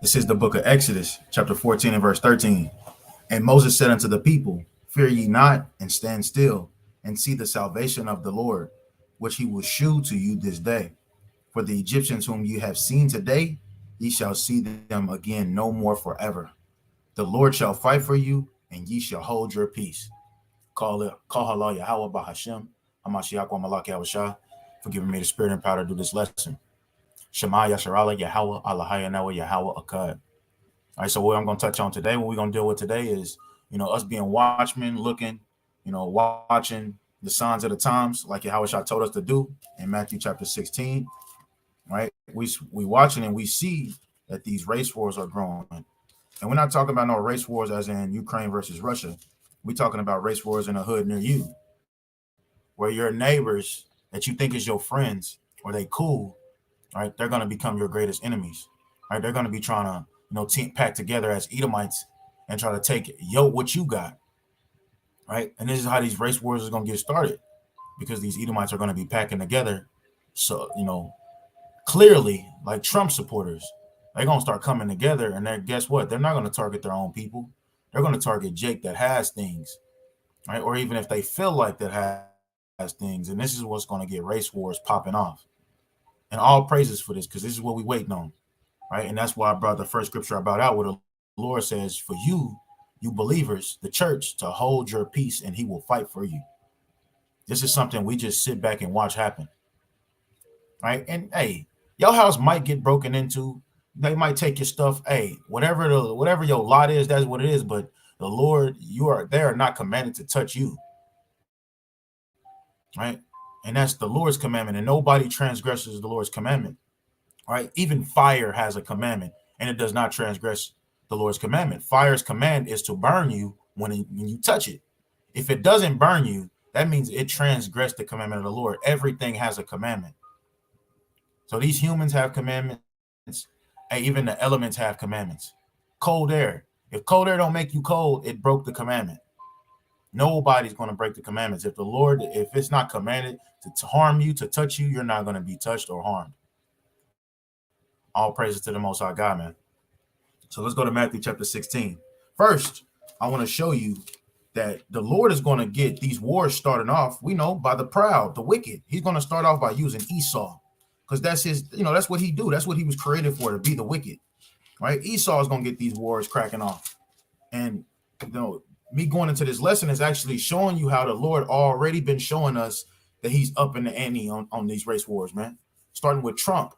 This is the book of Exodus, chapter 14 and verse 13. And Moses said unto the people, Fear ye not, and stand still, and see the salvation of the Lord, which he will shew to you this day. For the Egyptians whom you have seen today, ye shall see them again no more forever. The Lord shall fight for you, and ye shall hold your peace. Call halal Yahweh Bahashem, Hamashiach wa Malak Yahushua, for giving me the spirit and power to do this lesson. Shema Yasharala Yahweh Allahaya Nawa Yahweh Akkad. All right, so what I'm going to touch on today, what we're going to deal with today is, us being watchmen, looking, watching the signs of the times, like Yahweh told us to do in Matthew chapter 16, right? We watching and we see that these race wars are growing. And we're not talking about no race wars as in Ukraine versus Russia. We're talking about race wars in a hood near you, where your neighbors that you think is your friends or they cool, right? They're going to become your greatest enemies, right? They're going to be trying to, pack together as Edomites and try to take what you got, right? And this is how these race wars are going to get started, because these Edomites are going to be packing together. So, clearly, like Trump supporters, they're going to start coming together, and guess what? They're not going to target their own people. They're going to target Jake that has things, right? Or even if they feel like that has things, and this is what's going to get race wars popping off. And all praises for this, because this is what we waiting on, right? And that's why I brought the first scripture about out, where the Lord says, for you believers, the church, to hold your peace, and he will fight for you. This is something we just sit back and watch happen, right? And hey, your house might get broken into. They might take your stuff. Hey, whatever your lot is, that's what it is. But the Lord, they are not commanded to touch you, right? And that's the Lord's commandment, and nobody transgresses the Lord's commandment, right? Even fire has a commandment, and it does not transgress the Lord's commandment. Fire's command is to burn you when you touch it. If it doesn't burn you, that means it transgressed the commandment of the Lord. Everything has a commandment. So these humans have commandments, and even the elements have commandments. Cold air. If cold air don't make you cold, it broke the commandment. Nobody's going to break the commandments. If it's not commanded to harm you, to touch you, you're not going to be touched or harmed. All praises to the Most High God, man. So let's go to Matthew chapter 16. First, I want to show you that the Lord is going to get these wars starting off, we know, by the proud, the wicked. He's going to start off by using Esau, because that's his, that's what he do. That's what he was created for, to be the wicked, right? Esau is going to get these wars cracking off. And, me going into this lesson is actually showing you how the Lord already been showing us that he's up in the ante on these race wars, man. Starting with Trump.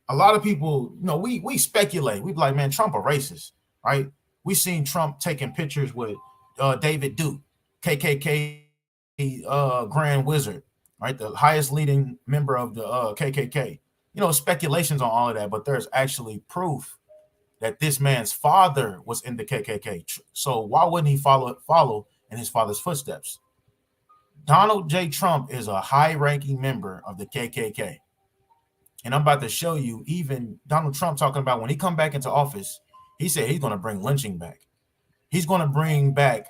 A lot of people, we speculate. We be like, man, Trump a racist, right? We seen Trump taking pictures with David Duke, KKK Grand Wizard, right? The highest leading member of the KKK. Speculations on all of that, but there's actually proof that this man's father was in the KKK. So why wouldn't he follow in his father's footsteps? Donald J. Trump is a high-ranking member of the KKK. And I'm about to show you, even Donald Trump talking about when he come back into office, he said he's going to bring lynching back. He's going to bring back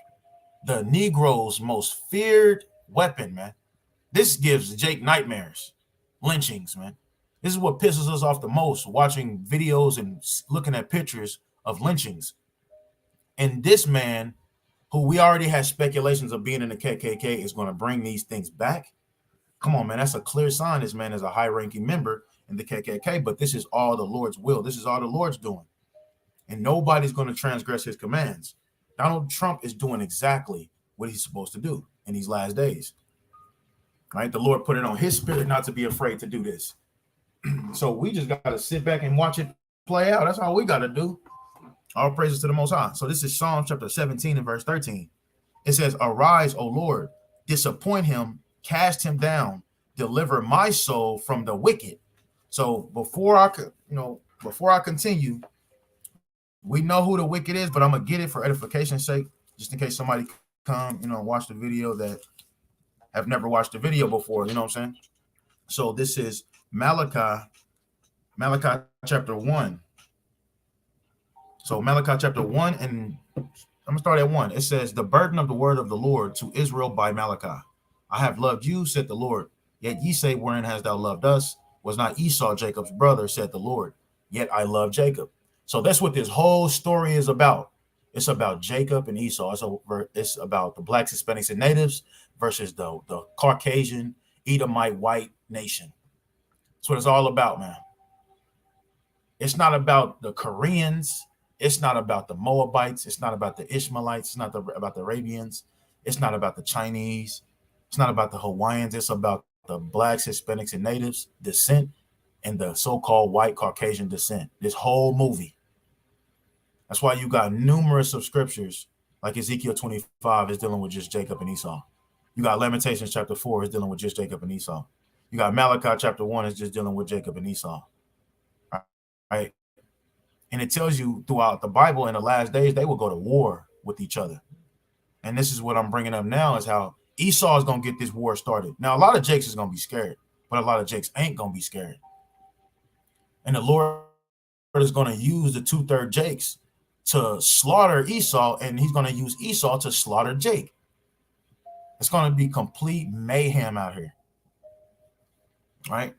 the Negro's most feared weapon, man. This gives Jake nightmares. Lynchings, man. This is what pisses us off the most, watching videos and looking at pictures of lynchings. And this man, who we already had speculations of being in the KKK, is going to bring these things back. Come on, man. That's a clear sign this man is a high-ranking member in the KKK, but this is all the Lord's will. This is all the Lord's doing. And nobody's going to transgress his commands. Donald Trump is doing exactly what he's supposed to do in these last days. Right? The Lord put it on his spirit not to be afraid to do this. So we just got to sit back and watch it play out. That's all we got to do. All praises to the Most High. So this is Psalm chapter 17 and verse 13. It says, Arise, O Lord, disappoint him, cast him down, deliver my soul from the wicked. So before I continue, we know who the wicked is, but I'm gonna get it for edification's sake, just in case somebody come, watch the video that have never watched the video before. You know what I'm saying? So this is Malachi chapter 1. So Malachi chapter 1, and I'm gonna start at 1. It says, the burden of the word of the Lord to Israel by Malachi. I have loved you, said the Lord. Yet ye say, wherein hast thou loved us? Was not Esau Jacob's brother, said the Lord. Yet I love Jacob. So that's what this whole story is about. It's about Jacob and Esau. It's about the blacks, Hispanics, and natives versus the Caucasian Edomite white nation. That's what it's all about, man. It's not about the Koreans. It's not about the Moabites. It's not about the Ishmaelites. It's not about the Arabians. It's not about the Chinese. It's not about the Hawaiians. It's about the blacks, Hispanics, and natives descent and the so-called white Caucasian descent. This whole movie. That's why you got numerous of scriptures, like Ezekiel 25 is dealing with just Jacob and Esau. You got Lamentations chapter 4 is dealing with just Jacob and Esau. You got Malachi chapter 1 is just dealing with Jacob and Esau. Right? And it tells you throughout the Bible in the last days, they will go to war with each other. And this is what I'm bringing up now is how Esau is going to get this war started. Now, a lot of Jakes is going to be scared, but a lot of Jakes ain't going to be scared. And the Lord is going to use the 2/3 Jakes to slaughter Esau, and he's going to use Esau to slaughter Jake. It's going to be complete mayhem out here. Right?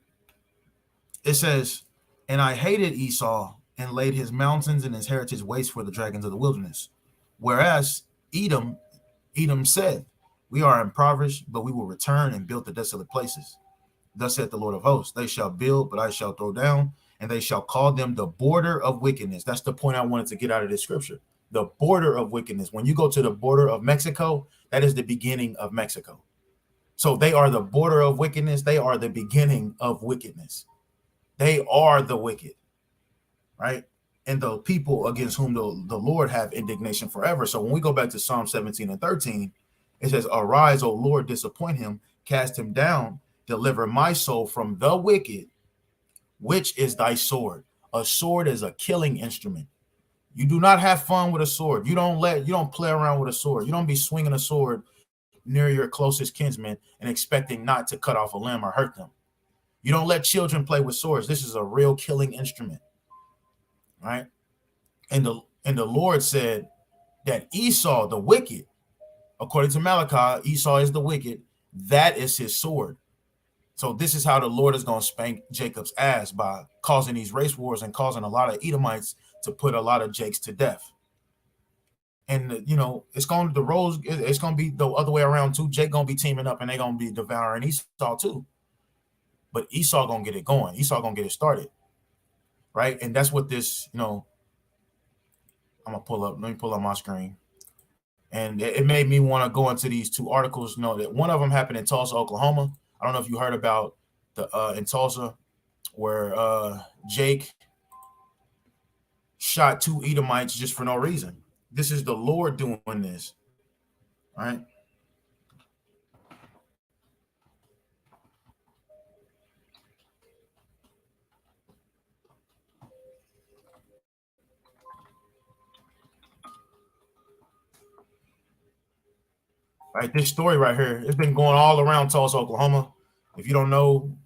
It says, and I hated Esau and laid his mountains and his heritage waste for the dragons of the wilderness. Whereas Edom said, we are impoverished, but we will return and build the desolate places. Thus saith the Lord of hosts, they shall build, but I shall throw down, and they shall call them the border of wickedness. That's the point I wanted to get out of this scripture. The border of wickedness. When you go to the border of Mexico, that is the beginning of Mexico. So they are the border of wickedness. They are the beginning of wickedness. They are the wicked, right? And the people against whom the Lord have indignation forever. So when we go back to Psalm 17 and 13, it says, arise, O Lord, disappoint him, cast him down, deliver my soul from the wicked, which is thy sword. A sword is a killing instrument. You do not have fun with a sword. You don't play around with a sword. You don't be swinging a sword near your closest kinsman and expecting not to cut off a limb or hurt them. You don't let children play with swords. This is a real killing instrument, right? And the Lord said that Esau, the wicked, according to Malachi, Esau is the wicked. That is his sword. So this is how the Lord is going to spank Jacob's ass, by causing these race wars and causing a lot of Edomites to put a lot of Jakes to death. And it's going to be the other way around too. Jake going to be teaming up and they're going to be devouring Esau too. But Esau going to get it going. Esau going to get it started. Right? And that's what this, I'm going to pull up. Let me pull up my screen. And it made me want to go into these two articles. That one of them happened in Tulsa, Oklahoma. I don't know if you heard about in Tulsa where Jake shot 2 Edomites just for no reason. This is the Lord doing this, right? Right, this story right here, it's been going all around Tulsa, Oklahoma. If you don't know,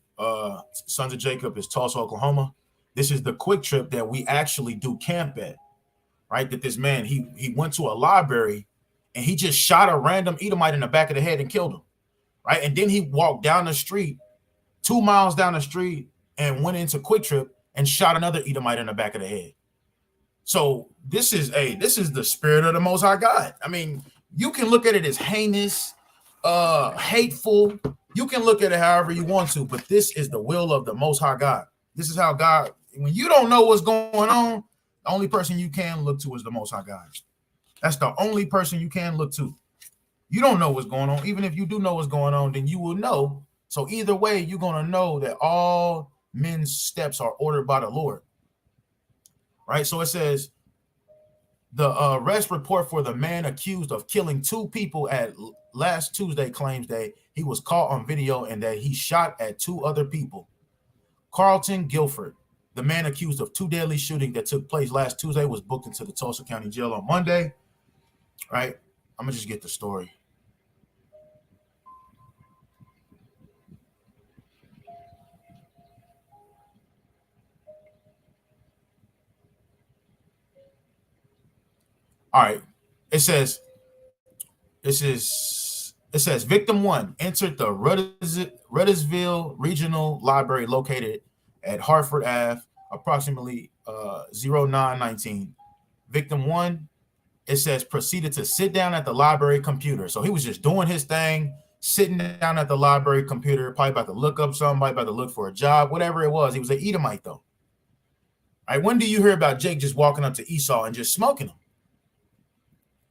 Sons of Jacob is Tulsa, Oklahoma. This is the Quick Trip that we actually do camp at, right? That this man, he went to a library and he just shot a random Edomite in the back of the head and killed him, right? And then he walked down the street, 2 miles down the street, and went into Quick Trip and shot another Edomite in the back of the head. So this is the spirit of the Most High God. I mean, you can look at it as heinous, hateful. You can look at it however you want to, but this is the will of the Most High God. This is how God, when you don't know what's going on, the only person you can look to is the Most High God. That's the only person you can look to. You don't know what's going on. Even if you do know what's going on, then you will know. So either way, you're going to know that all men's steps are ordered by the Lord. Right? So it says, the arrest report for the man accused of killing 2 people at last Tuesday claims that he was caught on video and that he shot at 2 other people. Carlton Guilford, the man accused of 2 deadly shootings that took place last Tuesday, was booked into the Tulsa County Jail on Monday. Right? I'm going to just get the story. All right. It says victim 1 entered the Ruddersville Regional Library located at Hartford Ave, approximately 0919. Victim 1, it says, proceeded to sit down at the library computer. So he was just doing his thing, sitting down at the library computer, probably about to look up something, probably about to look for a job, whatever it was. He was an Edomite, though. All right, when do you hear about Jake just walking up to Esau and just smoking him?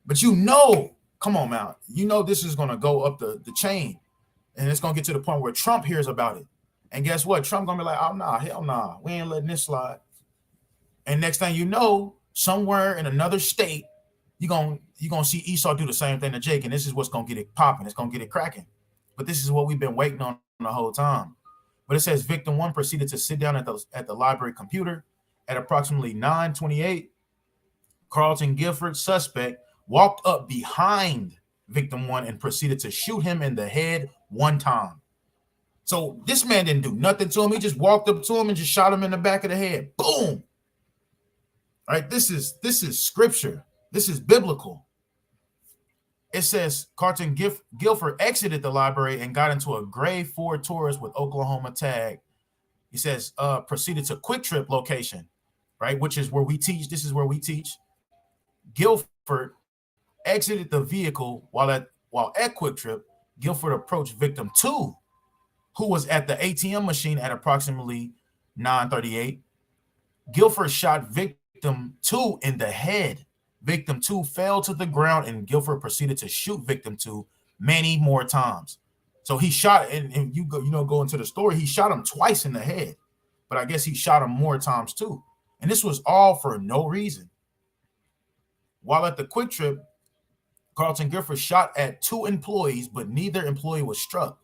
But you know, come on, man, you know this is going to go up the chain, and it's going to get to the point where Trump hears about it. And guess what? Trump going to be like, oh, nah, hell nah, we ain't letting this slide. And next thing you know, somewhere in another state, you're gonna see Esau do the same thing to Jake, and this is what's gonna get it popping. It's gonna get it cracking. But this is what we've been waiting on the whole time. But it says victim 1 proceeded to sit down at the library computer at approximately 9:28. Carlton Gifford, suspect, walked up behind victim 1 and proceeded to shoot him in the head 1 time. So this man didn't do nothing to him. He just walked up to him and just shot him in the back of the head. Boom. All right, this is scripture. This is biblical. It says Carlton Gifford exited the library and got into a grade 4 Taurus with Oklahoma tag. He says proceeded to Quick Trip location, right, which is where we teach. This is where we teach. Guilford exited the vehicle while at Quick Trip. Guilford approached victim 2, who was at the ATM machine at approximately 9:38. Guilford shot victim 2 in the head. Victim 2 fell to the ground, and Guilford proceeded to shoot victim 2 many more times. So he shot, and you go into the story, he shot him twice in the head, but I guess he shot him more times too. And this was all for no reason. While at the Quick Trip, Carlton Gifford shot at 2 employees, but neither employee was struck.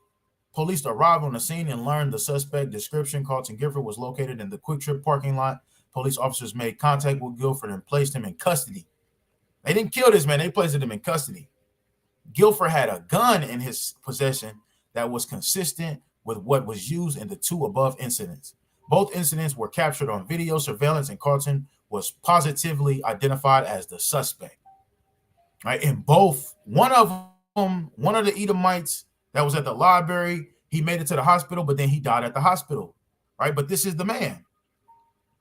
Police arrived on the scene and learned the suspect description. Carlton Gifford was located in the Quick Trip parking lot. Police officers made contact with Guilford and placed him in custody. They didn't kill this man. They placed him in custody. Guilford had a gun in his possession that was consistent with what was used in the 2 above incidents. Both incidents were captured on video surveillance, and Carlton was positively identified as the suspect. Right? In both, one of the Edomites that was at the library, he made it to the hospital, but then he died at the hospital. Right? But this is the man.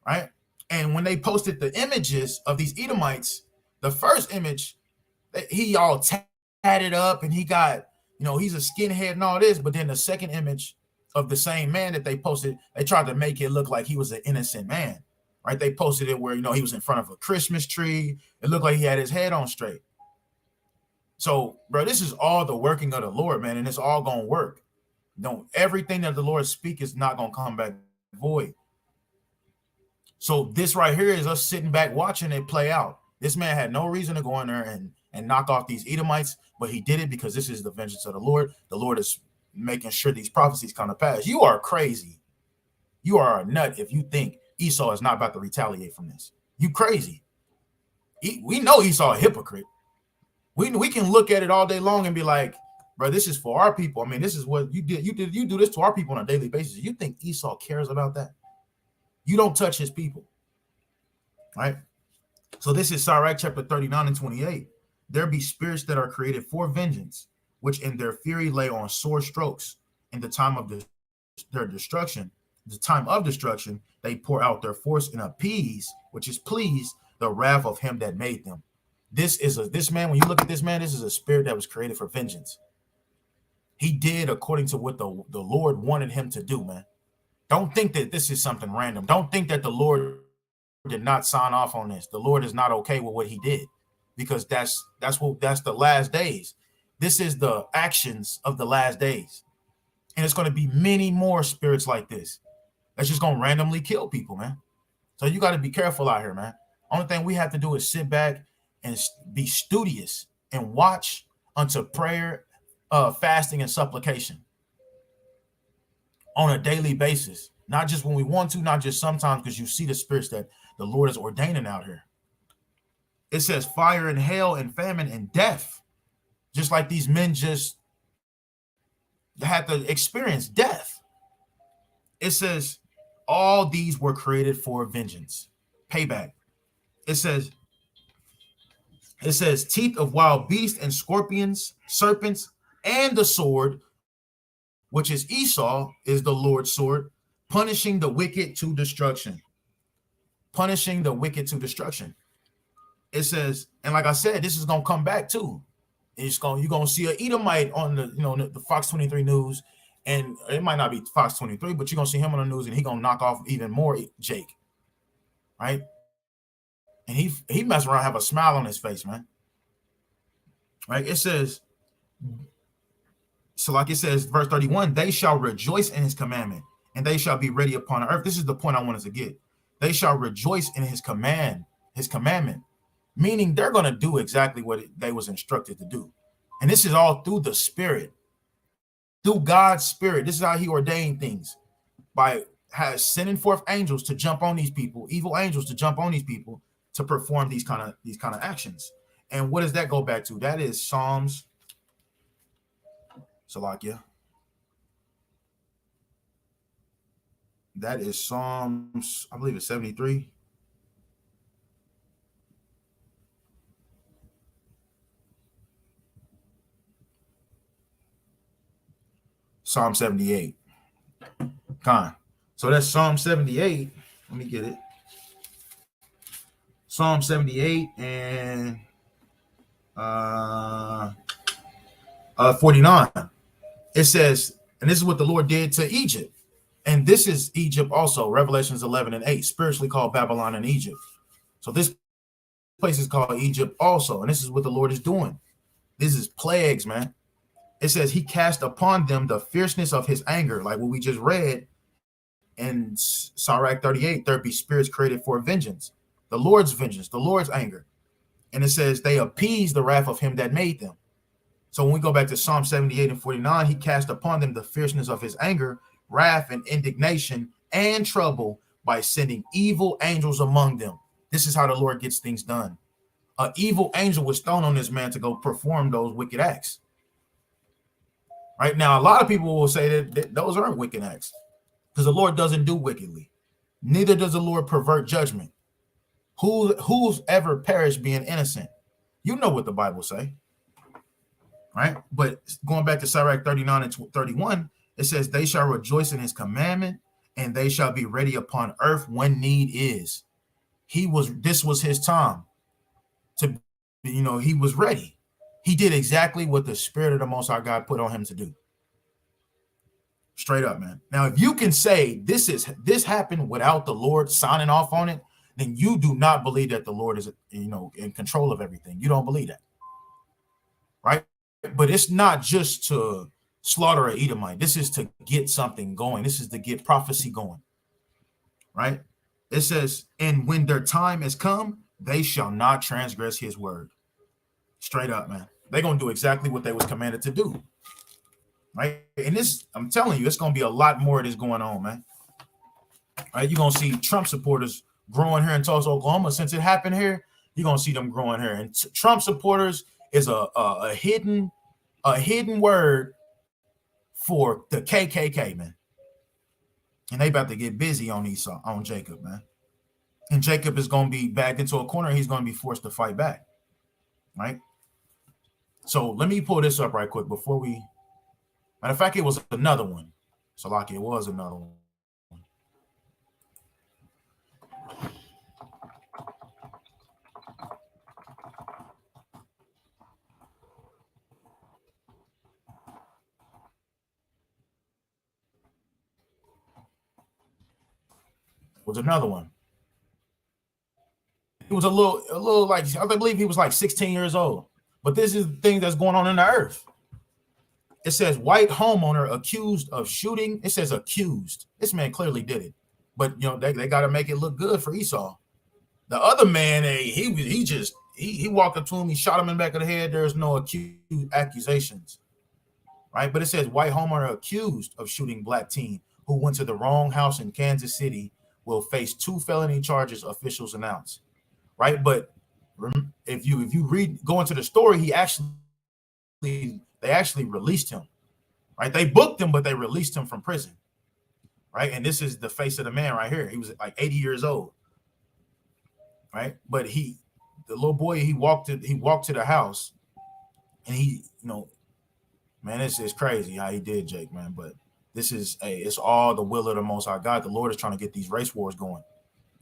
Right? And when they posted the images of these Edomites, the first image, he all tatted up and he got, he's a skinhead and all this. But then the second image of the same man that they posted, they tried to make it look like he was an innocent man, right? They posted it where, he was in front of a Christmas tree. It looked like he had his head on straight. So, bro, this is all the working of the Lord, man, and it's all going to work. Everything that the Lord speaks is not going to come back void. So this right here is us sitting back watching it play out. This man had no reason to go in there and knock off these Edomites, but he did it because this is the vengeance of the Lord. The Lord is making sure these prophecies come to pass. You are crazy. You are a nut if you think Esau is not about to retaliate from this. You crazy. We know Esau a hypocrite. We can look at it all day long and be like, bro, this is for our people. I mean, this is what you did. You do this to our people on a daily basis. You think Esau cares about that? You don't touch his people, right? So this is Sirach chapter 39 and 28. There be spirits that are created for vengeance, which in their fury lay on sore strokes. In the time of their destruction, they pour out their force and appease, which is please, the wrath of him that made them. This man, when you look at this man, this is a spirit that was created for vengeance. He did according to what the Lord wanted him to do, man. Don't think that this is something random. Don't think that the Lord did not sign off on this. The Lord is not okay with what he did, because that's the last days. This is the actions of the last days. And it's going to be many more spirits like this. That's just going to randomly kill people, man. So you got to be careful out here, man. Only thing we have to do is sit back and be studious and watch unto prayer, fasting, and supplication on a daily basis. Not just when we want to, not just sometimes, because you see the spirits that the Lord is ordaining out here. It says fire and hail and famine and death. Just like these men just had to experience death. It says all these were created for vengeance, payback. It says teeth of wild beasts and scorpions, serpents, and the sword, which is Esau, is the Lord's sword, punishing the wicked to destruction. punishing the wicked to destruction. It says, and like I said, this is gonna come back too. You're gonna see an Edomite on the Fox 23 news, and it might not be Fox 23, but you're gonna see him on the news, and he gonna knock off even more Jake, right? And he mess around, have a smile on his face, man. Right? It says, so like it says, verse 31, they shall rejoice in his commandment, and they shall be ready upon the earth. This is the point I wanted to get. They shall rejoice in his commandment, meaning they're going to do exactly what they was instructed to do. And this is all through the Spirit, through God's Spirit. This is how he ordained things, by sending forth angels to jump on these people, evil angels to jump on these people to perform these kind of actions. And what does that go back to? That is Psalms, Salakia. That is Psalms, I believe it's 73. Psalm 78. Con. So that's Psalm 78. Let me get it. Psalm 78 and 49. It says, and this is what the Lord did to Egypt. And this is Egypt also, Revelations 11 and 8, spiritually called Babylon and Egypt. So this place is called Egypt also. And this is what the Lord is doing. This is plagues, man. It says he cast upon them the fierceness of his anger, like what we just read in Sirach 38. There be spirits created for vengeance, the Lord's vengeance, the Lord's anger. And it says they appease the wrath of him that made them. So when we go back to Psalm 78 and 49, he cast upon them the fierceness of his anger, wrath and indignation and trouble by sending evil angels among them. This is how the Lord gets things done. An evil angel was thrown on this man to go perform those wicked acts. Right now, a lot of people will say that those aren't wicked acts because the Lord doesn't do wickedly. Neither does the Lord pervert judgment. Who's ever perished being innocent? You know what the Bible say, right? But going back to Sirach 39 and 31, it says, they shall rejoice in his commandment, and they shall be ready upon earth when need is. This was his time to, he was ready. He did exactly what the Spirit of the Most High God put on him to do. Straight up, man. Now, if you can say this happened without the Lord signing off on it, then you do not believe that the Lord is, in control of everything. You don't believe that, right? But it's not just to slaughter an Edomite. This is to get something going. This is to get prophecy going, right? It says, and when their time has come, they shall not transgress his word. Straight up, man. They're going to do exactly what they was commanded to do, right? And this, I'm telling you, it's going to be a lot more of this going on, man. Right? You're going to see Trump supporters growing here in Tulsa, Oklahoma. Since it happened here, you're going to see them growing here. And Trump supporters is a hidden word for the KKK, man. And they about to get busy on Esau, on Jacob, man. And Jacob is going to be backed into a corner. He's going to be forced to fight back, right? So let me pull this up right quick before we. Matter of fact, it was another one. So like it was another one. Was another one. He was a little like, I believe he was like 16 years old. But this is the thing that's going on in the earth. It says white homeowner accused of shooting. It says accused. This man clearly did it. But they got to make it look good for Esau. The other man, he walked up to him, he shot him in the back of the head. There's no accusations. Right? But it says white homeowner accused of shooting black teen who went to the wrong house in Kansas City will face 2 felony charges, officials announced. Right? But if you go into the story, they actually released him. Right? They booked him, but they released him from prison. Right? And this is the face of the man right here. He was like 80 years old. Right? But the little boy, he walked to the house, and man, it's crazy how he did, Jake, man. But it's all the will of the Most High God. The Lord is trying to get these race wars going.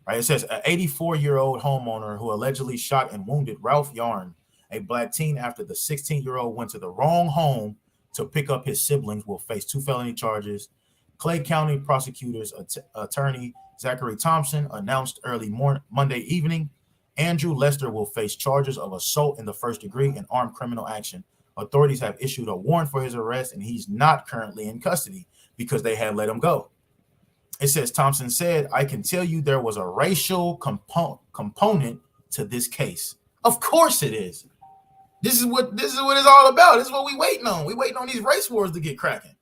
Right? It says an 84-year-old homeowner who allegedly shot and wounded Ralph Yarn, a black teen, after the 16-year-old went to the wrong home to pick up his siblings, will face 2 felony charges. Clay County prosecutor's attorney Zachary Thompson announced early Monday evening Andrew Lester will face charges of assault in the first degree and armed criminal action. Authorities have issued a warrant for his arrest, and he's not currently in custody because they had let him go. It says Thompson said, "I can tell you there was a racial component to this case." Of course it is. This is what it's all about. This is what we waiting on. We waiting on these race wars to get cracking.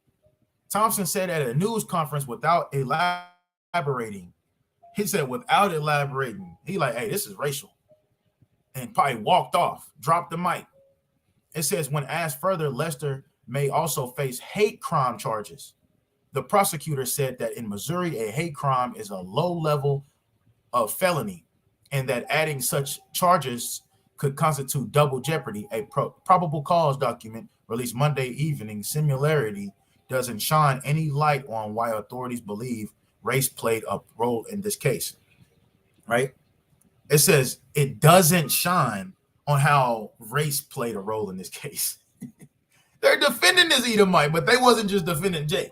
Thompson said at a news conference without elaborating. He said without elaborating. He like, hey, this is racial. And probably walked off, dropped the mic. It says when asked further, Lester may also face hate crime charges. The prosecutor said that in Missouri, a hate crime is a low level of felony and that adding such charges could constitute double jeopardy. A probable cause document released Monday evening similarity doesn't shine any light on why authorities believe race played a role in this case, right? It says it doesn't shine on how race played a role in this case. They're defending this Edomite, but they wasn't just defending Jake.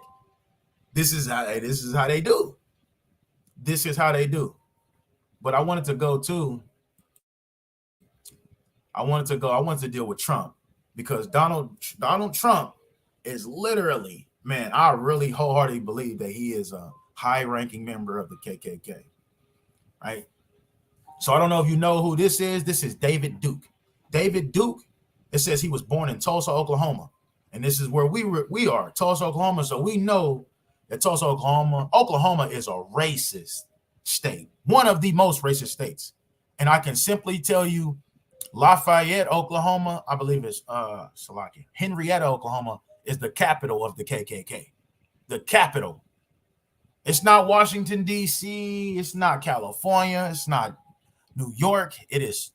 This is how they do. This is how they do. But I wanted to deal with Trump because Donald Trump is literally, man, I really wholeheartedly believe that he is a high-ranking member of the KKK, right? So I don't know if you know who this is. This is David Duke. David Duke, it says he was born in Tulsa, Oklahoma. And this is where we are, Tulsa, Oklahoma. So we know that Tulsa, Oklahoma is a racist state, one of the most racist states. And I can simply tell you Lafayette, Oklahoma, I believe it's Henrietta, Oklahoma, is the capital of the KKK. The capital. It's not Washington, D.C. It's not California. It's not New York. It is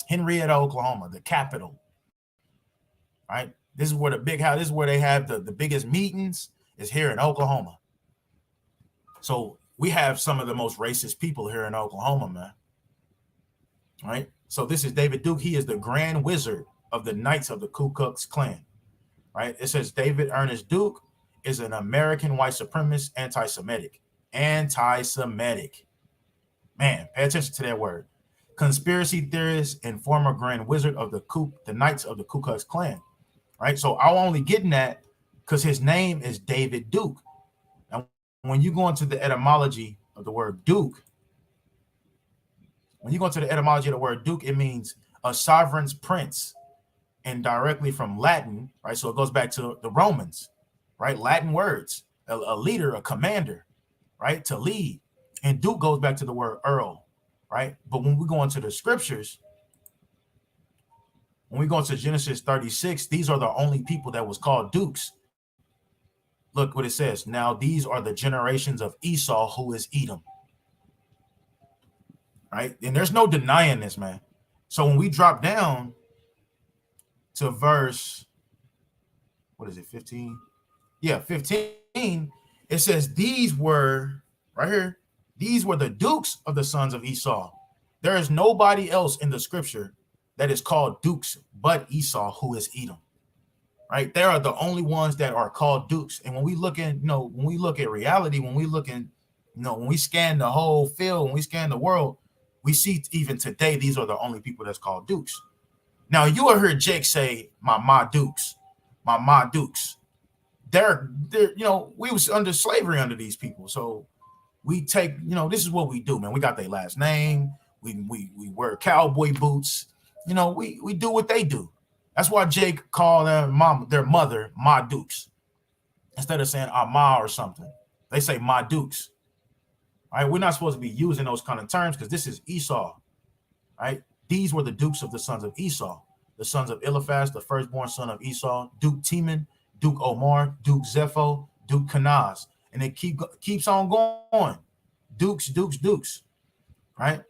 Henrietta, Oklahoma, the capital. Right? This is where the big house, this is where they have the biggest meetings, is here in Oklahoma. So we have some of the most racist people here in Oklahoma, man. Right? So this is David Duke. He is the Grand Wizard of the Knights of the Ku Klux Klan. Right? It says David Ernest Duke is an American white supremacist, anti-Semitic. Anti-Semitic. Man, pay attention to that word. Conspiracy theorist and former Grand Wizard of the Knights of the Ku Klux Klan. Right? So I'm only getting that because his name is David Duke. And when you go into the etymology of the word Duke, it means a sovereign's prince, and directly from Latin, right? So it goes back to the Romans, right? Latin words, a leader, a commander, right? To lead. And Duke goes back to the word earl, right? But when we go into the scriptures, when we go into Genesis 36, these are the only people that was called dukes. Look what it says. Now these are the generations of Esau, who is Edom. Right? And there's no denying this, man. So when we drop down to verse, 15? Yeah, 15. It says these were, right here, these were the dukes of the sons of Esau. There is nobody else in the scripture that is called dukes but Esau, who is Edom. Right? They are the only ones that are called dukes. And when we look at, when we look at reality, when we scan the whole field, when we scan the world, we see even today, these are the only people that's called dukes. Now, you will hear Jake say, my dukes. They're we was under slavery under these people. So we take, this is what we do, man. We got their last name. We wear cowboy boots. We do what they do. That's why Jake called their mother Ma Dukes. Instead of saying Ma or something, they say Ma Dukes. All right, we're not supposed to be using those kind of terms because this is Esau. Right? These were the dukes of the sons of Esau, the sons of Eliphaz, the firstborn son of Esau, Duke Teman, Duke Omar, Duke Zepho, Duke Kenaz. And it keeps on going. Dukes. Right?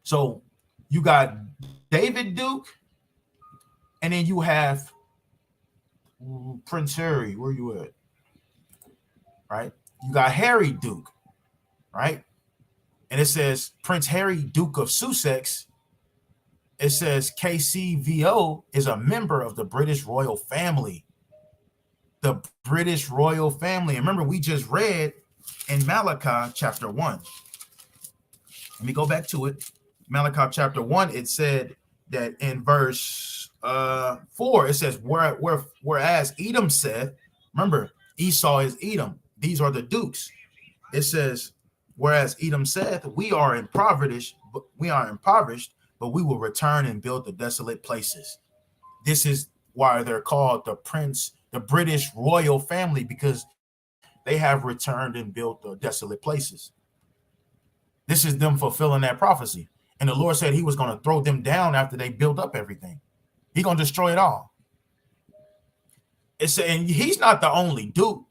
So you got David Duke, and then you have Prince Harry. Where you at? Right? You got Harry Duke. right? And it says Prince Harry, Duke of Sussex. It says KCVO is a member of the British royal family. The British royal family. And remember, we just read in Malachi chapter 1. Let me go back to it. Malachi chapter 1, it said that in verse 4, it says, whereas Edom said, remember, Esau is Edom. These are the dukes. It says, whereas Edom said, we are impoverished, but we will return and build the desolate places. This is why they're called the British royal family, because they have returned and built the desolate places. This is them fulfilling that prophecy. And the Lord said he was going to throw them down after they built up everything. He's going to destroy it all. And he's not the only duke,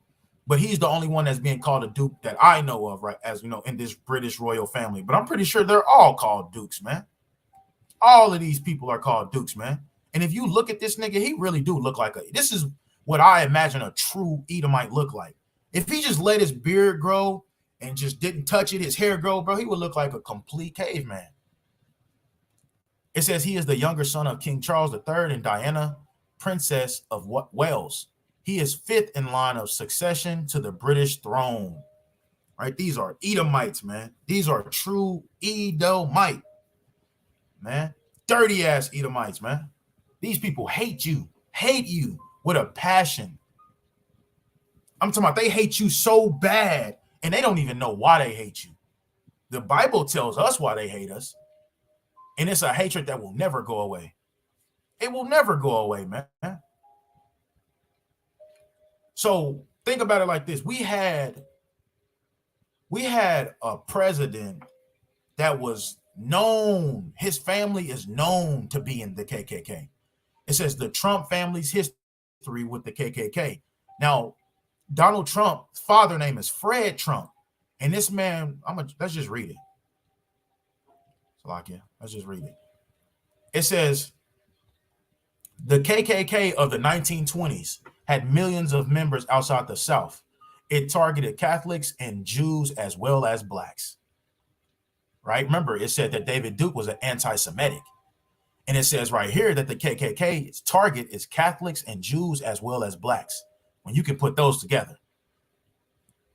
but he's the only one that's being called a duke that I know of, right? As you know, in this British royal family. But I'm pretty sure they're all called dukes, man. All of these people are called dukes, man. And if you look at this nigga, he really do look like this is what I imagine a true Edomite look like. If he just let his beard grow and just didn't touch it, his hair grow, bro, he would look like a complete caveman. It says he is the younger son of King Charles III and Diana, Princess of Wales. He is fifth in line of succession to the British throne. Right? These are Edomites, man. These are true Edomite, man. Dirty ass Edomites, man. These people hate you with a passion. I'm talking about they hate you so bad, and they don't even know why they hate you. The Bible tells us why they hate us, and it's a hatred that will never go away. It will never go away, man. So think about it like this. We had a president that was known, his family is known to be in the KKK. It says the Trump family's history with the KKK. Now, Donald Trump's father name is Fred Trump. And this man, let's just read it. Let's just read it. It says, the KKK of the 1920s had millions of members outside the South. It targeted Catholics and Jews as well as blacks. Right? Remember, it said that David Duke was an anti-Semitic. And it says right here that the KKK's target is Catholics and Jews as well as blacks. When you can put those together.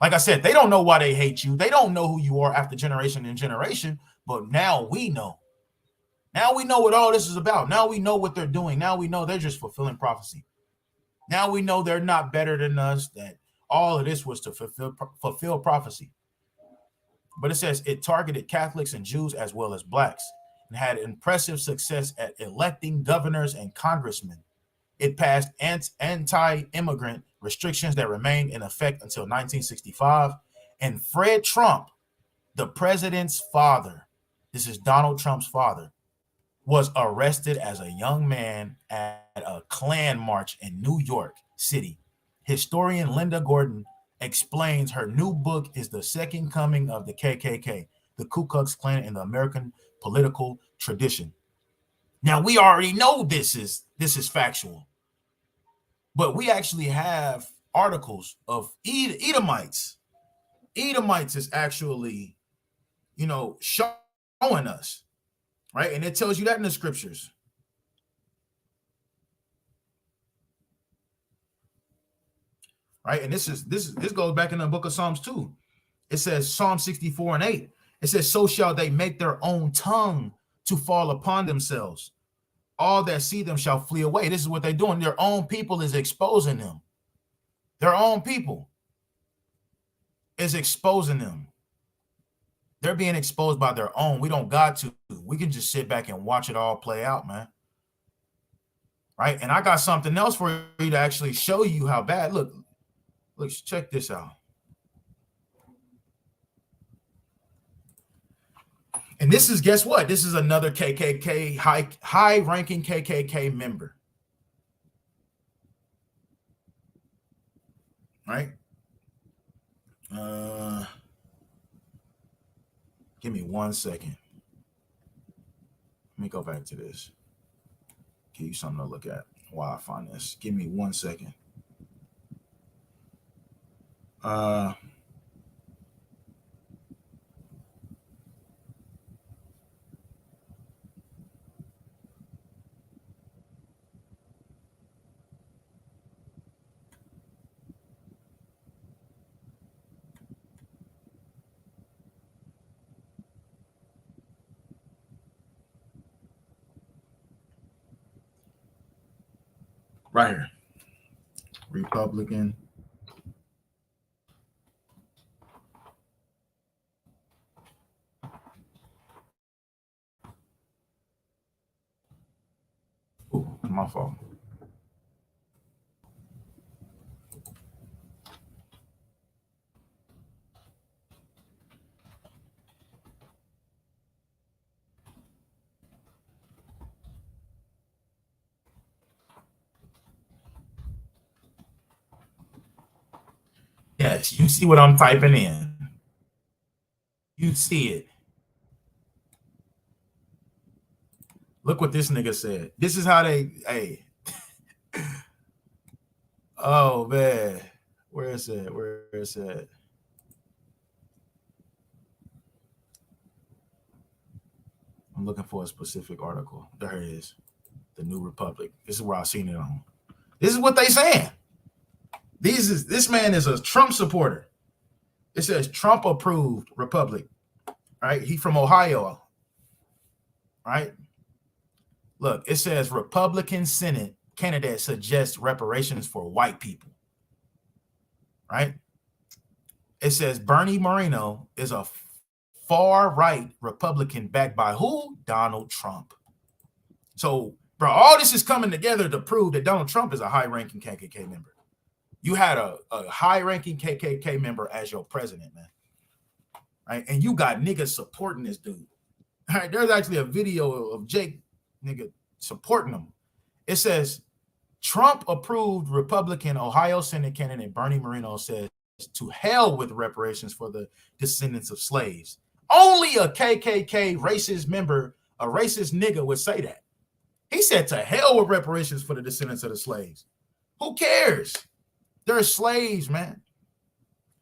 Like I said, they don't know why they hate you. They don't know who you are after generation and generation. But now we know. Now we know what all this is about. Now we know what they're doing. Now we know they're just fulfilling prophecy. Now we know they're not better than us, that all of this was to fulfill prophecy. But it says it targeted Catholics and Jews as well as blacks and had impressive success at electing governors and congressmen. It passed anti-immigrant restrictions that remained in effect until 1965. And Fred Trump, the president's father, this is Donald Trump's father, was arrested as a young man at a Klan march in New York City. Historian Linda Gordon explains her new book is The Second Coming of the KKK, the Ku Klux Klan in the American political tradition. Now, we already know this is factual, but we actually have articles of Edomites. Edomites is actually, showing us, right? And it tells you that in the scriptures. Right? And this goes back in the book of Psalms too. It says Psalm 64:8. It says, so shall they make their own tongue to fall upon themselves. All that see them shall flee away. This is what they're doing. Their own people is exposing them. Their own people is exposing them. They're being exposed by their own. We don't got to. We can just sit back and watch it all play out, man. Right? And I got something else for you to actually show you how bad. Look, check this out. And this is, guess what? This is another KKK, high-ranking KKK member. Right? Give me 1 second. Let me go back to this. Give you something to look at while I find this. Give me 1 second. Right here. Republican. Ooh, my fault. Yes, you see what I'm typing in. You see it. Look what this nigga said. This is how they, hey. Oh, man. Where is it? Where is it? I'm looking for a specific article. There it is. The New Republic. This is where I've seen it on. This is what they saying. This man is a Trump supporter. It says Trump approved Republic. Right? He from Ohio. Right? Look, it says Republican Senate candidate suggests reparations for white people. Right? It says Bernie Moreno is a far-right Republican backed by who? Donald Trump. So, bro, all this is coming together to prove that Donald Trump is a high-ranking KKK member. You had a high-ranking KKK member as your president, man. Right? And you got niggas supporting this dude. All right, there's actually a video of Jake nigga supporting him. It says Trump approved Republican Ohio Senate candidate Bernie Moreno says to hell with reparations for the descendants of slaves. Only a KKK racist member, a racist nigga would say that. He said to hell with reparations for the descendants of the slaves. Who cares? They're slaves, man.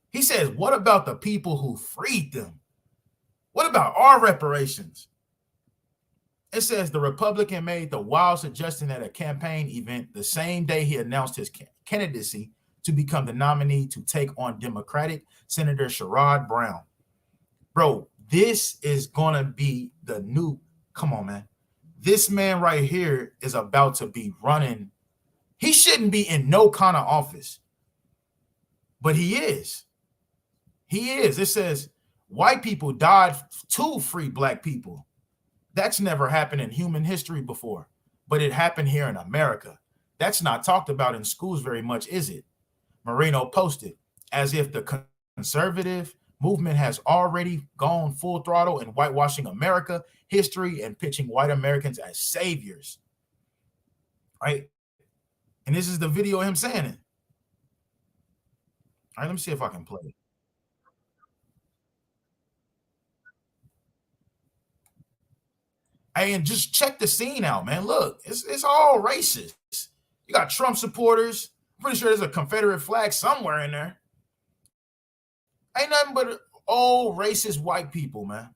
He says, what about the people who freed them? What about our reparations? It says the Republican made the wild suggestion at a campaign event the same day he announced his candidacy to become the nominee to take on Democratic Senator Sherrod Brown. Bro, this is going to be the new, come on, man. This man right here is about to be running. He shouldn't be in no kind of office, but he is. He is. It says white people died to free black people. That's never happened in human history before, but it happened here in America. That's not talked about in schools very much, is it? Moreno posted, as if the conservative movement has already gone full throttle in whitewashing America history and pitching white Americans as saviors. Right? And this is the video of him saying it. All right, let me see if I can play it. Hey, and just check the scene out, man. Look, it's all racist. You got Trump supporters. I'm pretty sure there's a Confederate flag somewhere in there. Ain't nothing but old racist white people, man.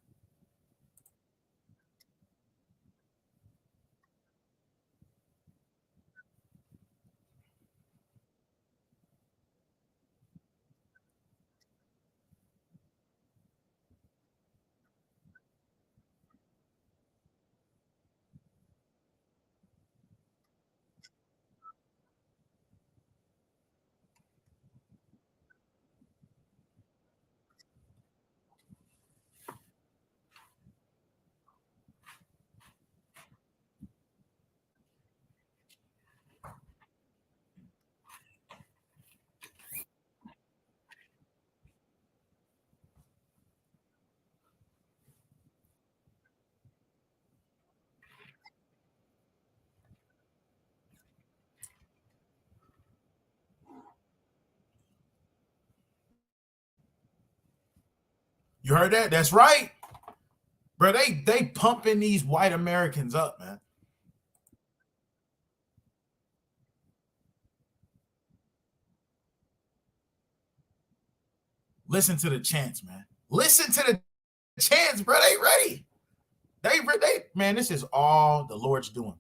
You heard that? That's right. Bro, they pumping these white Americans up, man. Listen to the chants, man. Listen to the chants, bro. They ready. They man, this is all the Lord's doing.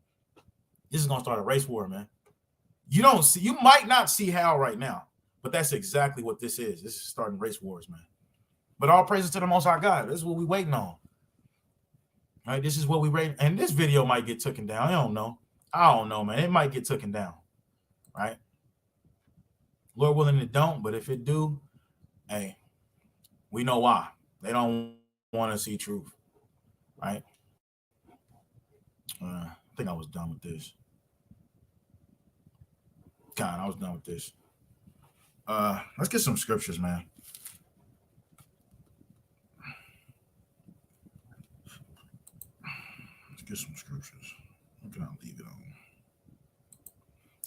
This is gonna start a race war, man. You might not see how right now, but that's exactly what this is. This is starting race wars, man. But all praises to the Most High God. This is what we waiting on. All right, this is what we waiting. And this video might get taken down. I don't know, man. It might get taken down. right? Lord willing, it don't, but if it do, hey, we know why. They don't want to see truth, right? I think I was done with this. God, I was done with this. Let's get some scriptures, man. Let's get some scriptures. What can I leave it on?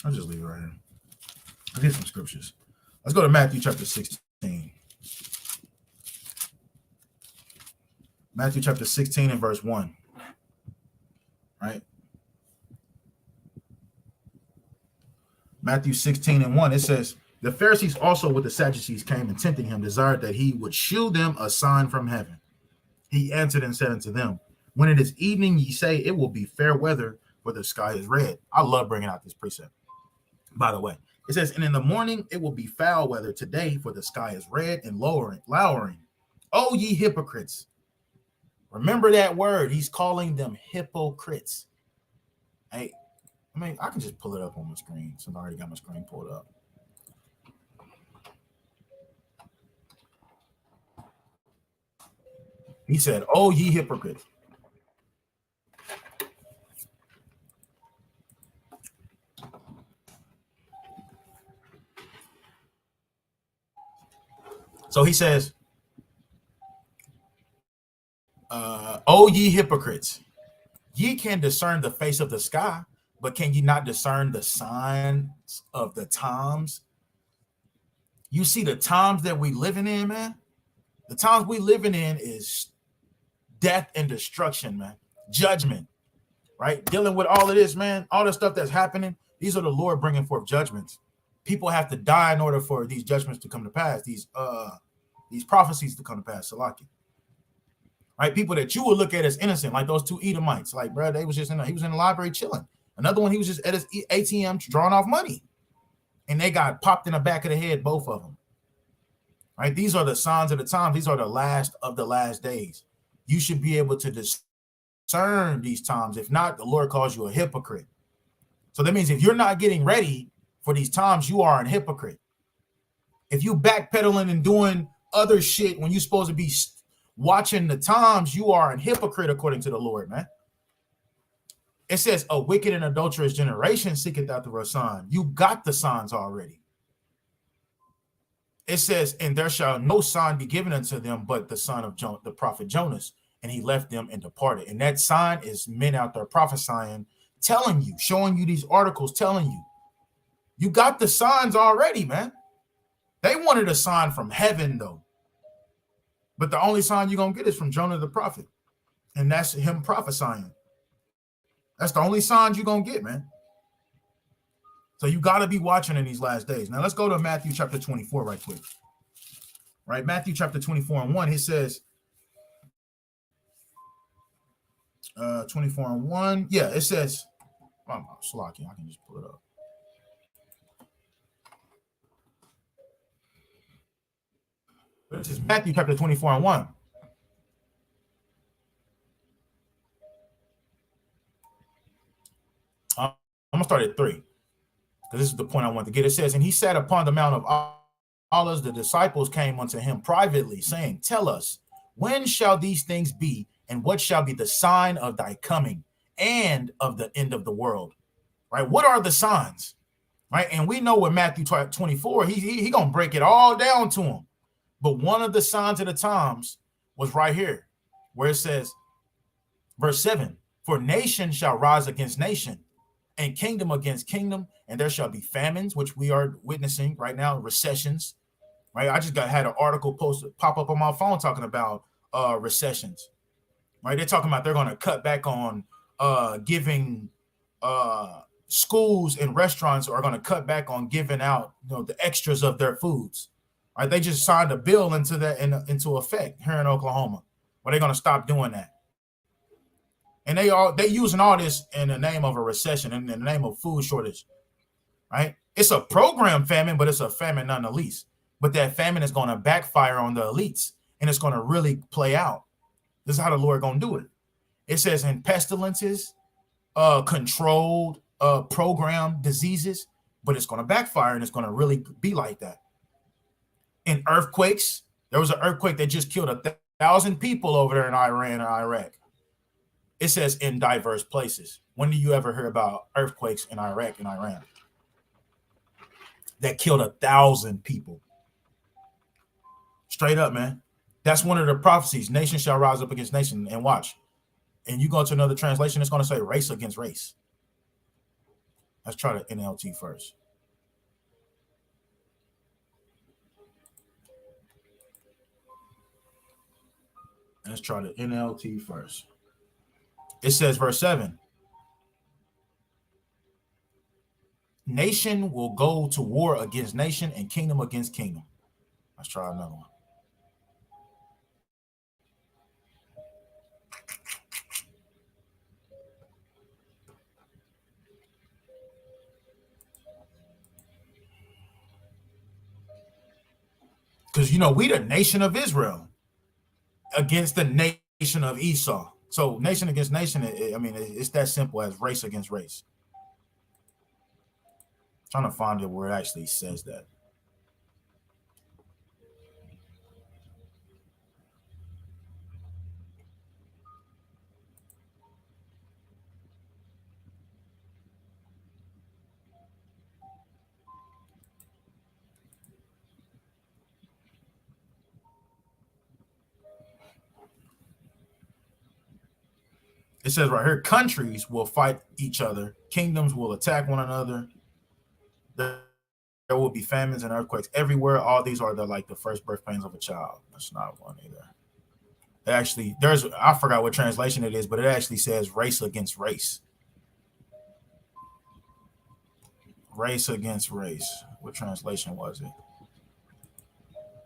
I'll just leave it right here. Let's get some scriptures. Let's go to Matthew chapter 16. Matthew chapter 16 and verse 1. Right? Matthew 16 and 1. It says, the Pharisees also with the Sadducees came and tempting him, desired that he would shew them a sign from heaven. He answered and said unto them, when it is evening, ye say it will be fair weather, for the sky is red. I love bringing out this precept, by the way. It says, and in the morning it will be foul weather today, for the sky is red and lowering. Oh, ye hypocrites. Remember that word. He's calling them hypocrites. Hey, I mean, I can just pull it up on my screen since I already got my screen pulled up. He said, oh, ye hypocrites. So he says, oh, ye hypocrites, ye can discern the face of the sky, but can ye not discern the signs of the times? You see the times that we living in, man? The times we living in is death and destruction, man. Judgment, right? Dealing with all of this, man, all the stuff that's happening. These are the Lord bringing forth judgments. People have to die in order for these judgments to come to pass. These prophecies to come to pass. Salaki. Right? People that you would look at as innocent, like those two Edomites. Like, bro, they was just he was in the library chilling. Another one, he was just at his ATM drawing off money. And they got popped in the back of the head, both of them. Right? These are the signs of the times. These are the last of the last days. You should be able to discern these times. If not, the Lord calls you a hypocrite. So that means if you're not getting ready for these times, you are a hypocrite. If you backpedaling and doing other shit when you're supposed to be watching the times, you are a hypocrite according to the Lord, man. It says a wicked and adulterous generation seeketh after a sign. You got the signs already. It says, and there shall no sign be given unto them but the son of the prophet Jonas. And he left them and departed. And that sign is men out there prophesying, telling you, showing you these articles, telling you. You got the signs already, man. They wanted a sign from heaven, though. But the only sign you're going to get is from Jonah the prophet. And that's him prophesying. That's the only signs you're going to get, man. So you got to be watching in these last days. Now, let's go to Matthew chapter 24 right quick. Right? Matthew chapter 24 and 1, it says, 24 and 1. Yeah, it says, Salaki, I can just pull it up. This is Matthew chapter 24 and 1. I'm going to start at 3. Because this is the point I want to get. It says, and he sat upon the Mount of Olives. The disciples came unto him privately, saying, tell us, when shall these things be, and what shall be the sign of thy coming and of the end of the world? Right? What are the signs? Right? And we know with Matthew 24, he going to break it all down to him. But one of the signs of the times was right here, where it says, verse 7, for nation shall rise against nation, and kingdom against kingdom, and there shall be famines, which we are witnessing right now, recessions. Right? I just had an article pop up on my phone talking about recessions. Right? They're talking about they're going to cut back on giving schools and restaurants are going to cut back on giving out, the extras of their foods. Right? They just signed a bill into effect here in Oklahoma, where they're going to stop doing that. And they using all this in the name of a recession, in the name of food shortage. Right? It's a program famine, but it's a famine nonetheless. But that famine is going to backfire on the elites, and it's going to really play out. This is how the Lord going to do it. It says in pestilences, controlled program diseases, but it's going to backfire and it's going to really be like that. In earthquakes, there was an earthquake that just killed 1,000 people over there in Iran and Iraq. It says in diverse places. When do you ever hear about earthquakes in Iraq and Iran that killed 1,000 people? Straight up, man. That's one of the prophecies. Nation shall rise up against nation. And watch. And you go to another translation, it's going to say race against race. Let's try the NLT first. Let's try the NLT first. It says, verse 7. Nation will go to war against nation and kingdom against kingdom. Let's try another one. Because, we the nation of Israel against the nation of Esau. So nation against nation, it's that simple as race against race. I'm trying to find it where it actually says that. It says right here, countries will fight each other. Kingdoms will attack one another. There will be famines and earthquakes everywhere. All these are the first birth pains of a child. That's not one either. It actually, I forgot what translation it is, but it actually says race against race. Race against race. What translation was it?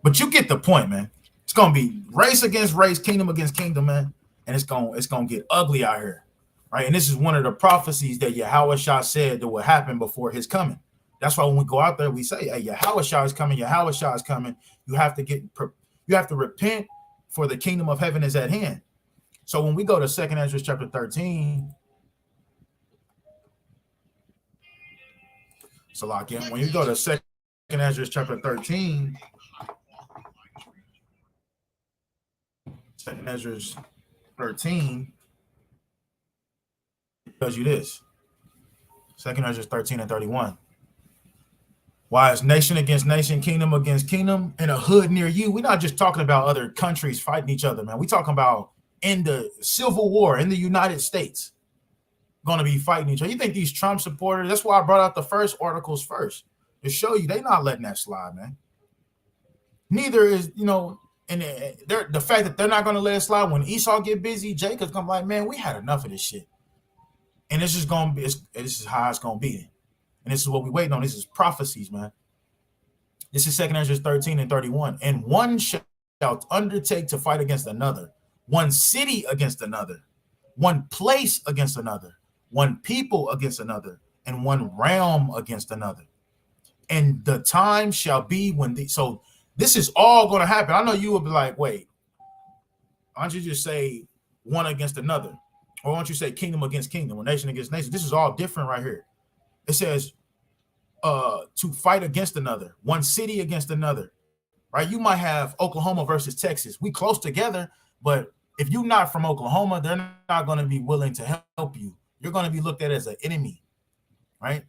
But you get the point, man. It's gonna be race against race, kingdom against kingdom, man. And it's gonna get ugly out here, right? And this is one of the prophecies that Yahushua said that would happen before his coming. That's why when we go out there, we say, "Hey, Yahushua is coming. Yahushua is coming." You have to repent, for the kingdom of heaven is at hand. So when we go to 2nd Ezra chapter 13, Salakia, when you go to 2nd Ezra chapter 13, 2nd Ezra 13 tells you this. 2nd Ezra 13 and 31. Why is nation against nation, kingdom against kingdom in a hood near you? We're not just talking about other countries fighting each other, man. We're talking about in the Civil War in the United States going to be fighting each other. You think these Trump supporters, that's why I brought out the first articles first, to show you they're not letting that slide, man. Neither is, and the fact that they're not going to let it slide when Esau get busy, Jacob's going to be like, man, we had enough of this shit. And this is going to be, this is how it's going to be. And this is what we're waiting on. This is prophecies, man. This is 2nd Ezra 13 and 31. And one shall undertake to fight against another, one city against another, one place against another, one people against another, and one realm against another. And the time shall be when so this is all going to happen. I know you will be like, wait, why don't you just say one against another? Or why don't you say kingdom against kingdom or nation against nation? This is all different right here. It says to fight against another, one city against another, right? You might have Oklahoma versus Texas. We close together, but if you're not from Oklahoma, they're not going to be willing to help you. You're going to be looked at as an enemy, right?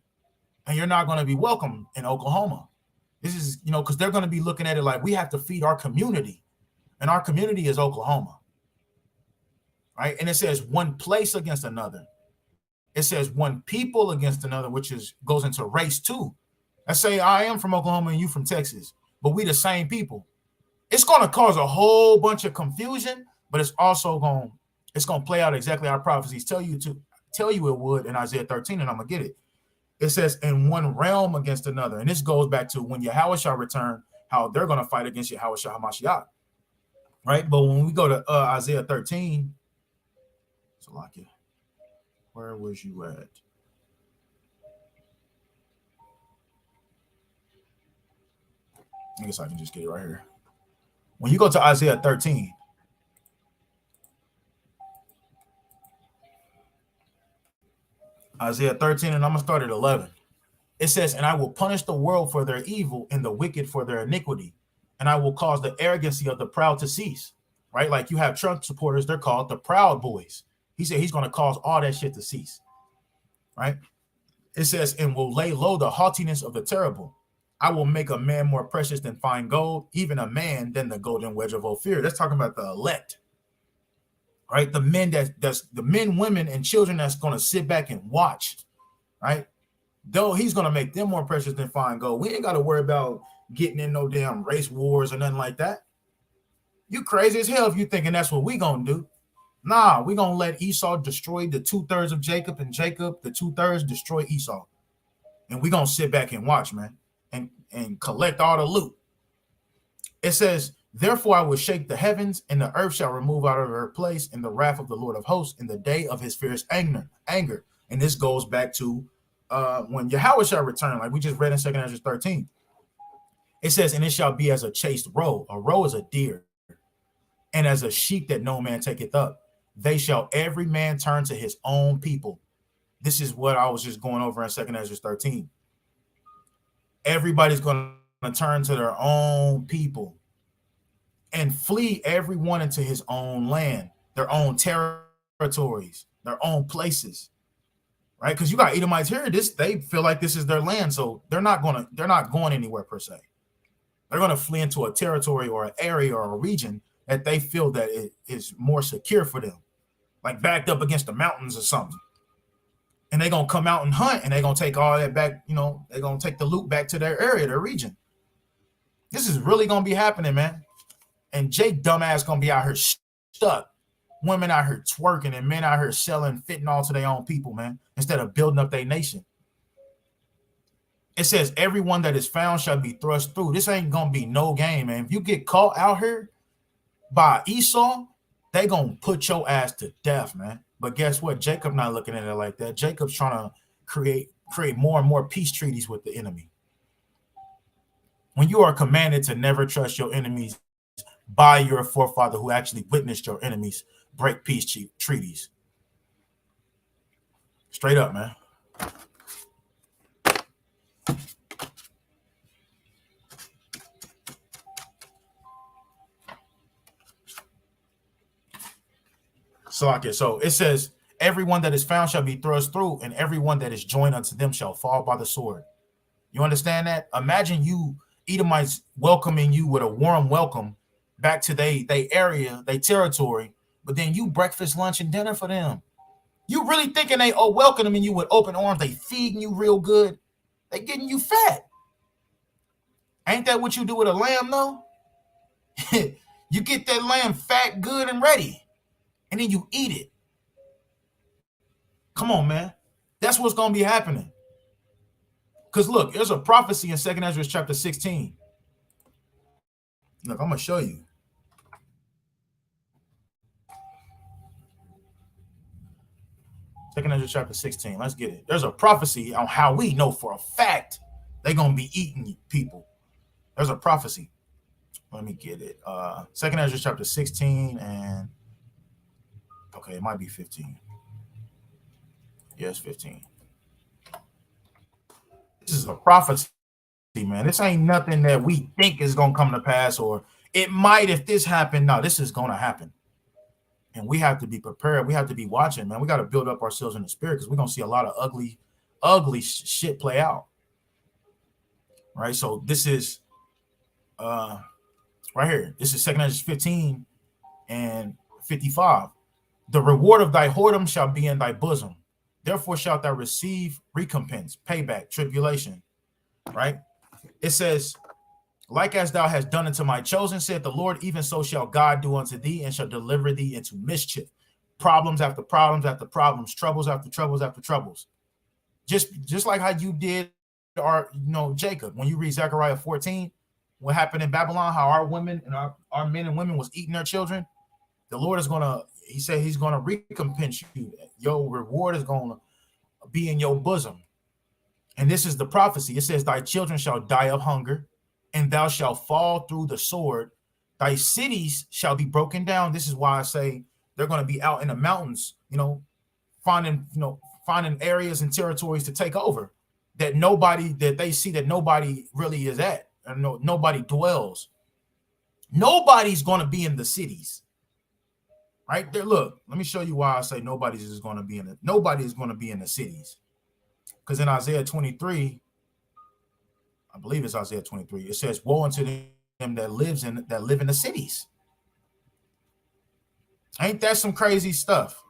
And you're not going to be welcome in Oklahoma. This is, because they're going to be looking at it like we have to feed our community, and our community is Oklahoma, right? And it says one place against another. It says one people against another, which goes into race too. Let's say I am from Oklahoma and you from Texas, but we the same people. It's going to cause a whole bunch of confusion, but it's also going to play out exactly how prophecies tell you it would in Isaiah 13, and I'm going to get it. It says in one realm against another. And this goes back to when Yahushua returned, how they're going to fight against Yahushua HaMashiach, right? But when we go to Isaiah 13, so like it. Where was you at? I guess I can just get it right here. When you go to Isaiah 13, and I'm going to start at 11. It says, and I will punish the world for their evil and the wicked for their iniquity. And I will cause the arrogancy of the proud to cease. Right? Like you have Trump supporters, they're called the Proud Boys. He said he's going to cause all that shit to cease. Right? It says, and will lay low the haughtiness of the terrible. I will make a man more precious than fine gold, even a man than the golden wedge of Ophir. That's talking about the elect. Right? The men that's the men, women, and children that's going to sit back and watch. Right? Though he's going to make them more precious than fine gold. We ain't got to worry about getting in no damn race wars or nothing like that. You crazy as hell if you thinking that's what we going to do. Nah, we going to let Esau destroy the 2/3 of Jacob, and Jacob, the 2/3, destroy Esau. And we going to sit back and watch, man, and collect all the loot. It says, therefore I will shake the heavens, and the earth shall remove out of her place in the wrath of the Lord of hosts in the day of his fierce anger. And this goes back to when Yahweh shall return, like we just read in 2 Ezra 13. It says, and it shall be as a chased roe. A roe is a deer. And as a sheep that no man taketh up. They shall every man turn to his own people. This is what I was just going over in 2 Ezra 13. Everybody's going to turn to their own people and flee everyone into his own land, their own territories, their own places, right? Because you got Edomites here. They feel like this is their land, so they're not going anywhere per se. They're going to flee into a territory or an area or a region that they feel that it is more secure for them, like backed up against the mountains or something. And they're going to come out and hunt, and they're going to take all that back, they're going to take the loot back to their area, their region. This is really going to be happening, man. And Jake dumbass going to be out here stuck. Women out here twerking and men out here selling fentanyl to their own people, man, instead of building up their nation. It says, everyone that is found shall be thrust through. This ain't going to be no game, man. If you get caught out here by Esau, they going to put your ass to death, man. But guess what? Jacob not looking at it like that. Jacob's trying to create more and more peace treaties with the enemy. When you are commanded to never trust your enemies by your forefather who actually witnessed your enemies break peace treaties. Straight up, man. So it says, everyone that is found shall be thrust through, and everyone that is joined unto them shall fall by the sword. You understand that? Imagine you Edomites welcoming you with a warm welcome back to they area, they territory, but then you breakfast, lunch, and dinner for them. You really thinking they welcoming you with open arms? They feeding you real good. They getting you fat. Ain't that what you do with a lamb, though? You get that lamb fat, good, and ready, and then you eat it. Come on, man. That's what's going to be happening. Because look, there's a prophecy in 2 Ezra chapter 16. Look, I'm going to show you. Second Ezra chapter 16. Let's get it. There's a prophecy on how we know for a fact they're going to be eating people. There's a prophecy. Let me get it. Second Ezra chapter 16 and okay, it might be 15. Yes, 15. This is a prophecy, man. This ain't nothing that we think is going to come to pass, or it might if this happened. No, this is going to happen. And we have to be prepared. We have to be watching, man. We got to build up ourselves in the spirit because we're going to see a lot of ugly shit play out. Right? So this is right here. This is 2 Ezra 15 and 55. The reward of thy whoredom shall be in thy bosom. Therefore shalt thou receive recompense, payback, tribulation. Right? It says, like as thou hast done unto my chosen, said the Lord, even so shall God do unto thee, and shall deliver thee into mischief. Problems after problems after problems, troubles after troubles after troubles. Just like how you did Jacob. When you read Zechariah 14, what happened in Babylon, how our women and our men and women was eating their children. The Lord is he said he's gonna recompense you. Your reward is gonna be in your bosom. And this is the prophecy. It says, thy children shall die of hunger, and thou shalt fall through the sword. Thy cities shall be broken down. This is why I say they're going to be out in the mountains, finding areas and territories to take over. that they see that nobody really is at, and nobody dwells. Nobody's going to be in the cities, right there. Look, let me show you why I say nobody is going to be in it. Nobody is going to be in the cities, because in Isaiah 23, I believe it's Isaiah 23, it says, "Woe unto them that live in the cities." Ain't that some crazy stuff?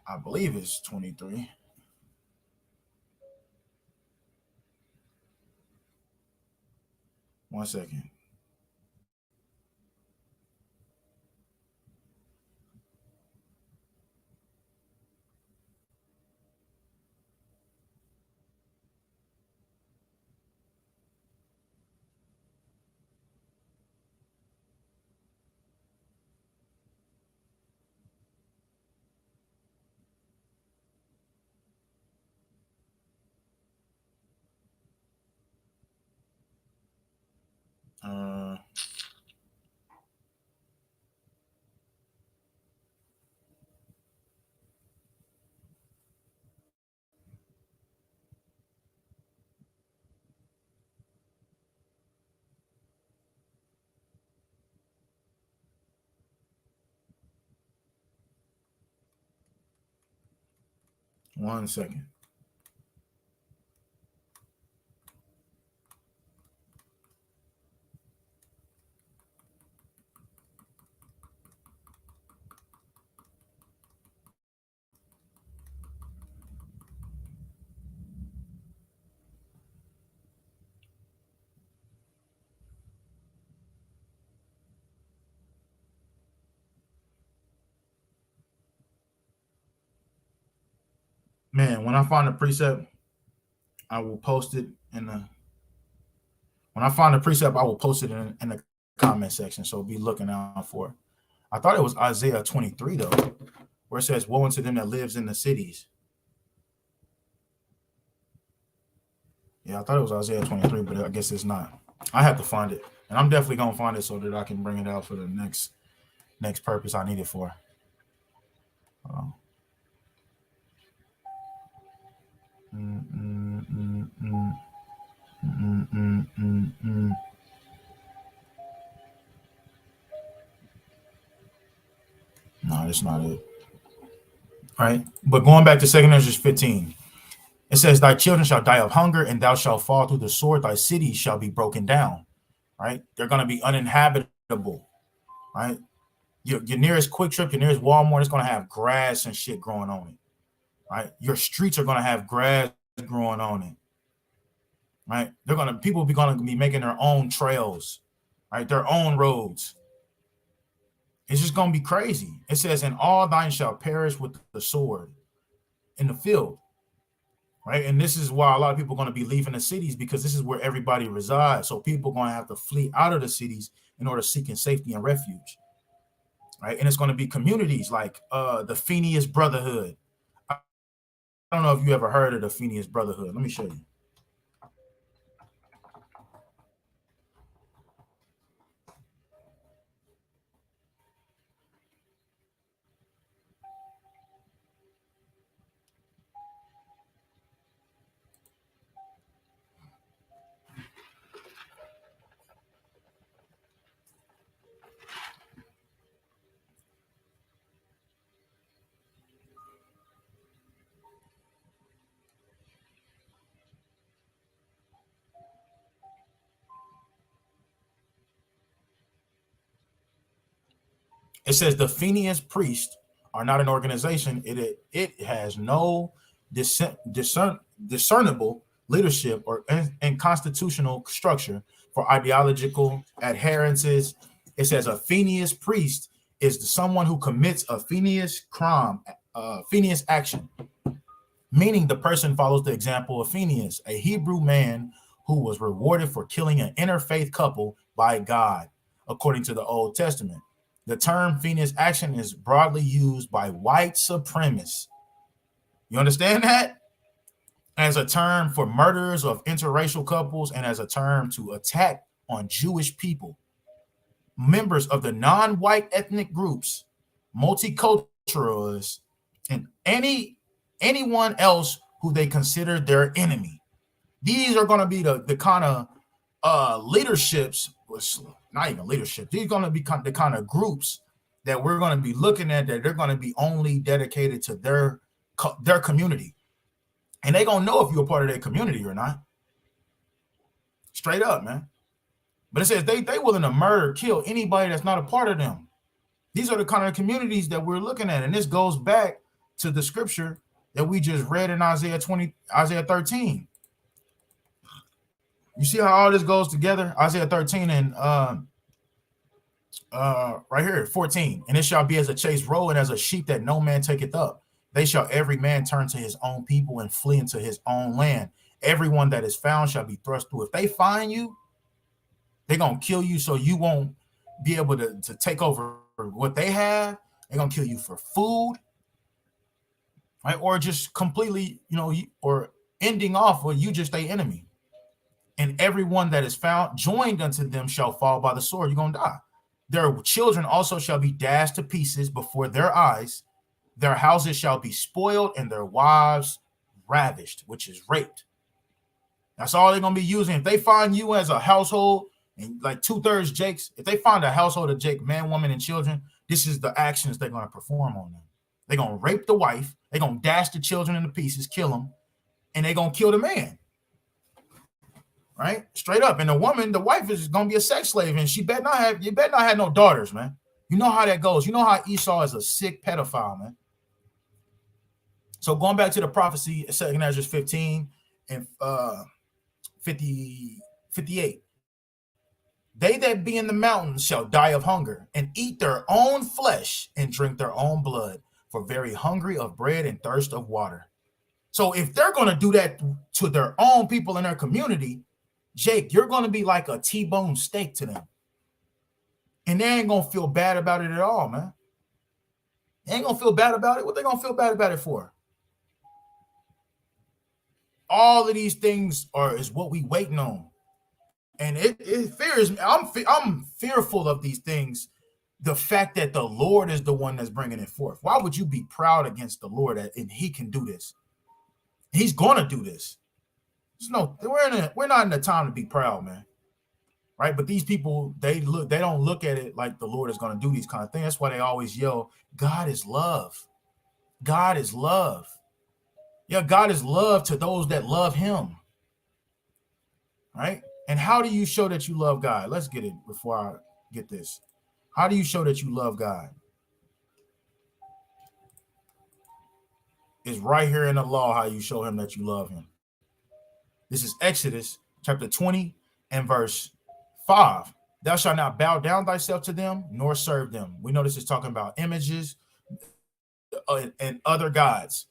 I believe it's 23. One second. Uh, 1 second. Man, when I find a precept, I will post it in the. When I find a precept, I will post it in the comment section. So be looking out for it. I thought it was Isaiah 23 though, where it says, "Woe unto them that lives in the cities." Yeah, I thought it was Isaiah 23, but I guess it's not. I have to find it, and I'm definitely gonna find it so that I can bring it out for the next purpose I need it for. Mm, mm, mm, mm, mm, mm, mm. No, that's not it. All right, but going back to 2 Ezra 15, it says, "Thy children shall die of hunger, and thou shalt fall through the sword. Thy cities shall be broken down." Right? They're going to be uninhabitable. Right? Your nearest Quick Trip, your nearest Walmart is going to have grass and shit growing on it. Right? Your streets are going to have grass growing on it. Right? People are going to be making their own trails, right? Their own roads. It's just going to be crazy. It says, "And all thine shall perish with the sword in the field." Right? And this is why a lot of people are going to be leaving the cities, because this is where everybody resides. So people are going to have to flee out of the cities in order seeking safety and refuge. Right? And it's going to be communities like the Phineas Brotherhood. I don't know if you ever heard of the Phineas Brotherhood. Let me show you. It says the Phineas priests are not an organization. It has no discernible leadership or and constitutional structure for ideological adherences. It says a Phineas priest is someone who commits a Phineas crime, Phineas action, meaning the person follows the example of Phineas, a Hebrew man who was rewarded for killing an interfaith couple by God, according to the Old Testament. The term Phineas action is broadly used by white supremacists. You understand that? As a term for murderers of interracial couples and as a term to attack on Jewish people. Members of the non-white ethnic groups, multiculturalists, and anyone else who they consider their enemy. These are going to be the kind of leaderships, not even leadership. These are going to be the kind of groups that we're going to be looking at, that they're going to be only dedicated to their community. And they're going to know if you're a part of their community or not. Straight up, man. But it says they willing to murder, kill anybody that's not a part of them. These are the kind of communities that we're looking at. And this goes back to the scripture that we just read in Isaiah 13. You see how all this goes together? Isaiah 13 and right here, 14. And it shall be as a chase roe, and as a sheep that no man taketh up. They shall every man turn to his own people and flee into his own land. Everyone that is found shall be thrust through. If they find you, they're going to kill you so you won't be able to take over what they have. They're going to kill you for food, right? Or just completely, or ending off where you just stay enemy. And everyone that is found joined unto them shall fall by the sword. You're going to die. Their children also shall be dashed to pieces before their eyes. Their houses shall be spoiled and their wives ravished, which is raped. That's all they're going to be using. If they find you as a household, and like 2/3 Jake's, if they find a household of Jake, man, woman, and children, this is the actions they're going to perform on them. They're going to rape the wife. They're going to dash the children into pieces, kill them, and they're going to kill the man. Right? Straight up. And the woman, the wife, is going to be a sex slave, and you better not have no daughters, man. You know how that goes. You know how Esau is a sick pedophile, man. So going back to the prophecy, 2 Ezra 15 and 58. They that be in the mountains shall die of hunger, and eat their own flesh, and drink their own blood, for very hungry of bread and thirst of water. So if they're going to do that to their own people in their community, Jake, you're going to be like a T-bone steak to them. And they ain't going to feel bad about it at all, man. They ain't going to feel bad about it. What they going to feel bad about it for? All of these things is what we waiting on. And it fears me. I'm fearful of these things. The fact that the Lord is the one that's bringing it forth. Why would you be proud against the Lord and he can do this? He's going to do this. We're not in the time to be proud, man. Right? But these people, they don't look at it like the Lord is going to do these kind of things. That's why they always yell, God is love. God is love. Yeah, God is love to those that love him. Right? And how do you show that you love God? Let's get it before I get this. How do you show that you love God? It's right here in the law how you show him that you love him. This is Exodus chapter 20 and verse 5. Thou shalt not bow down thyself to them, nor serve them. We know this is talking about images and other gods.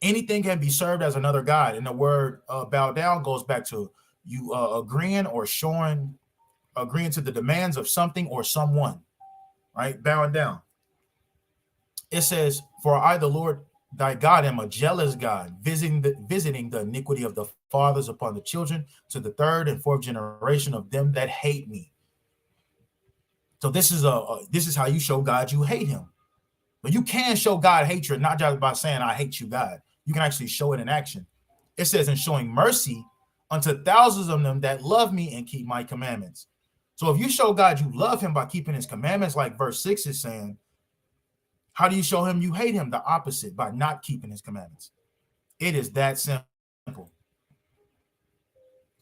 Anything can be served as another god. And the word bow down goes back to you agreeing to the demands of something or someone, right? Bowing down. It says, for I, the Lord thy God, am a jealous God, visiting the iniquity of the fathers upon the children to the third and fourth generation of them that hate me. So this is how you show God you hate him. But you can show God hatred, not just by saying, I hate you, God. You can actually show it in action. It says, and showing mercy unto thousands of them that love me and keep my commandments. So if you show God you love him by keeping his commandments, like verse 6 is saying, how do you show him you hate him? The opposite, by not keeping his commandments. It is that simple.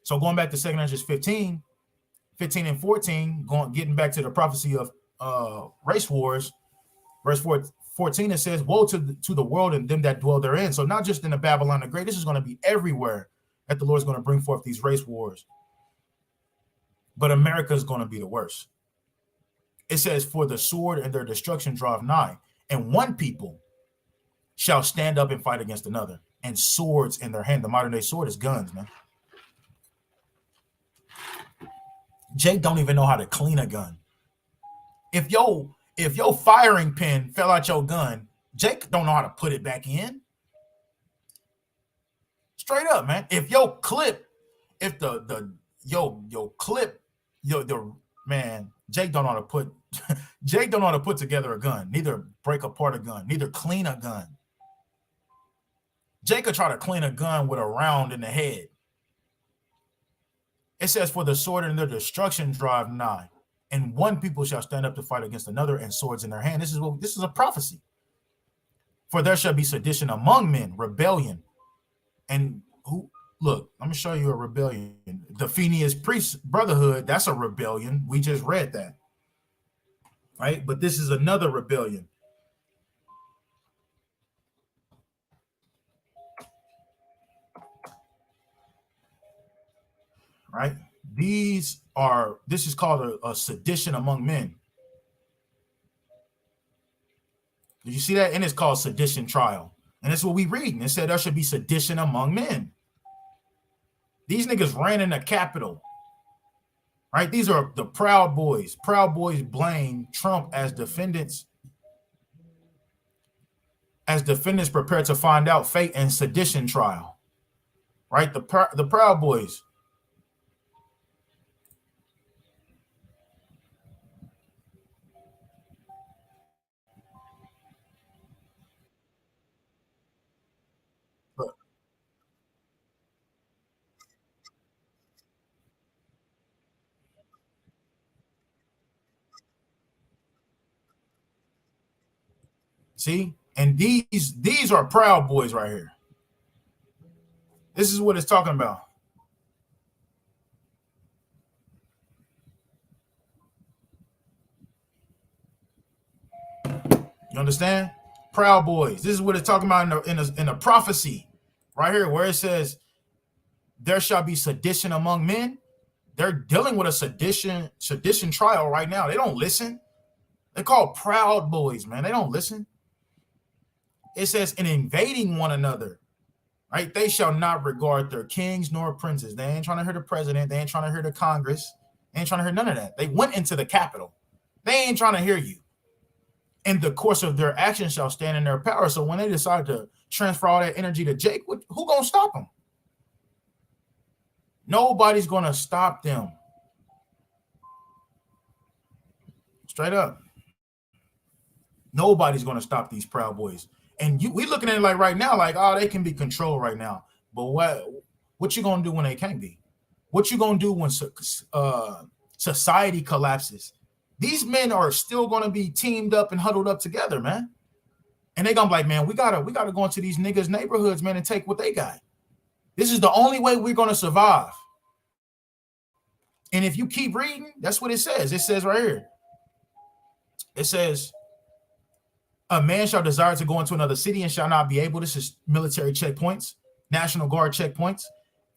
So going back to 2 Ezra 15 and 14, getting back to the prophecy of race wars, verse 14, it says, woe to the world and them that dwell therein. So not just in the Babylon the Great, this is going to be everywhere that the Lord is going to bring forth these race wars. But America is going to be the worst. It says, for the sword and their destruction draweth nigh, and one people shall stand up and fight against another, and swords in their hand. The modern day sword is guns, man. Jake don't even know how to clean a gun. If your firing pin fell out your gun, Jake don't know how to put it back in. Straight up, man. If your clip, Jake don't know how to put Jake don't know how to put together a gun, neither break apart a gun, neither clean a gun. Jacob tried to clean a gun with a round in the head. It says, for the sword and their destruction drive nigh, and one people shall stand up to fight against another, and swords in their hand. This is a prophecy. For there shall be sedition among men, rebellion. And who? Look, I'm gonna show you a rebellion. The Phineas Priest Brotherhood, that's a rebellion. We just read that, right? But this is another rebellion. Right? This is called a sedition among men. Did you see that? And it's called sedition trial. And that's what we read. And it said there should be sedition among men. These niggas ran in the Capitol. Right? These are the Proud Boys. Proud Boys blame Trump as defendants prepare to find out fate and sedition trial. Right? The Proud Boys. See? And these are Proud Boys right here. This is what it's talking about. You understand? Proud Boys. This is what it's talking about in a prophecy right here, where it says there shall be sedition among men. They're dealing with a sedition trial right now. They don't listen. They're called Proud Boys, man. They don't listen. It says, in invading one another, right? They shall not regard their kings nor princes. They ain't trying to hear the president. They ain't trying to hear the Congress. They ain't trying to hear none of that. They went into the Capitol. They ain't trying to hear you. In the course of their actions shall stand in their power. So when they decide to transfer all that energy to Jake, who gonna stop them? Nobody's gonna stop them. Straight up. Nobody's gonna stop these Proud Boys. And we looking at it like right now, like, oh, they can be controlled right now. But what you gonna do when they can't be? What you gonna do when society collapses? These men are still gonna be teamed up and huddled up together, man. And they gonna be like, man, we gotta go into these niggas' neighborhoods, man, and take what they got. This is the only way we're gonna survive. And if you keep reading, that's what it says. It says right here. It says, a man shall desire to go into another city and shall not be able. This is military checkpoints, National Guard checkpoints.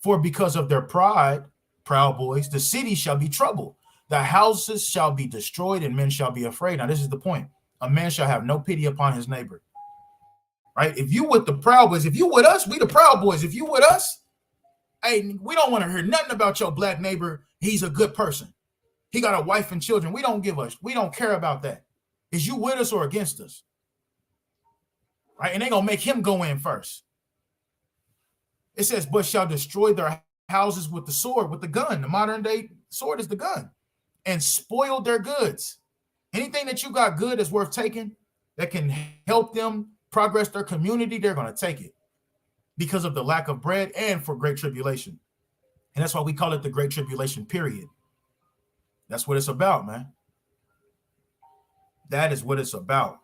For because of their pride, Proud Boys, the city shall be troubled. The houses shall be destroyed and men shall be afraid. Now, this is the point. A man shall have no pity upon his neighbor. Right? If you with the Proud Boys, if you with us, we the Proud Boys. If you with us, hey, we don't want to hear nothing about your black neighbor. He's a good person. He got a wife and children. We don't care about that. Is you with us or against us? Right? And they're going to make him go in first. It says, but shall destroy their houses with the sword, with the gun. The modern day sword is the gun. And spoil their goods. Anything that you got good that's worth taking, that can help them progress their community, they're going to take it. Because of the lack of bread and for great tribulation. And that's why we call it the Great Tribulation period. That's what it's about, man. That is what it's about.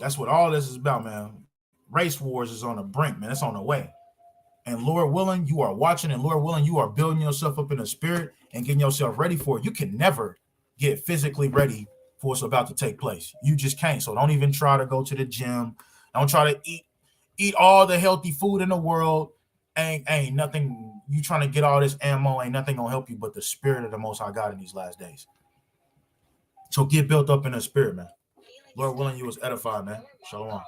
That's what all this is about, man. Race wars is on the brink, man. It's on the way. And Lord willing, you are watching, and Lord willing, you are building yourself up in the spirit and getting yourself ready for it. You can never get physically ready for what's about to take place. You just can't. So don't even try to go to the gym. Don't try to eat all the healthy food in the world. Ain't nothing. You trying to get all this ammo, ain't nothing gonna help you but the spirit of the Most High God in these last days. So get built up in the spirit, man. Lord willing, you was edified, man. Shalom.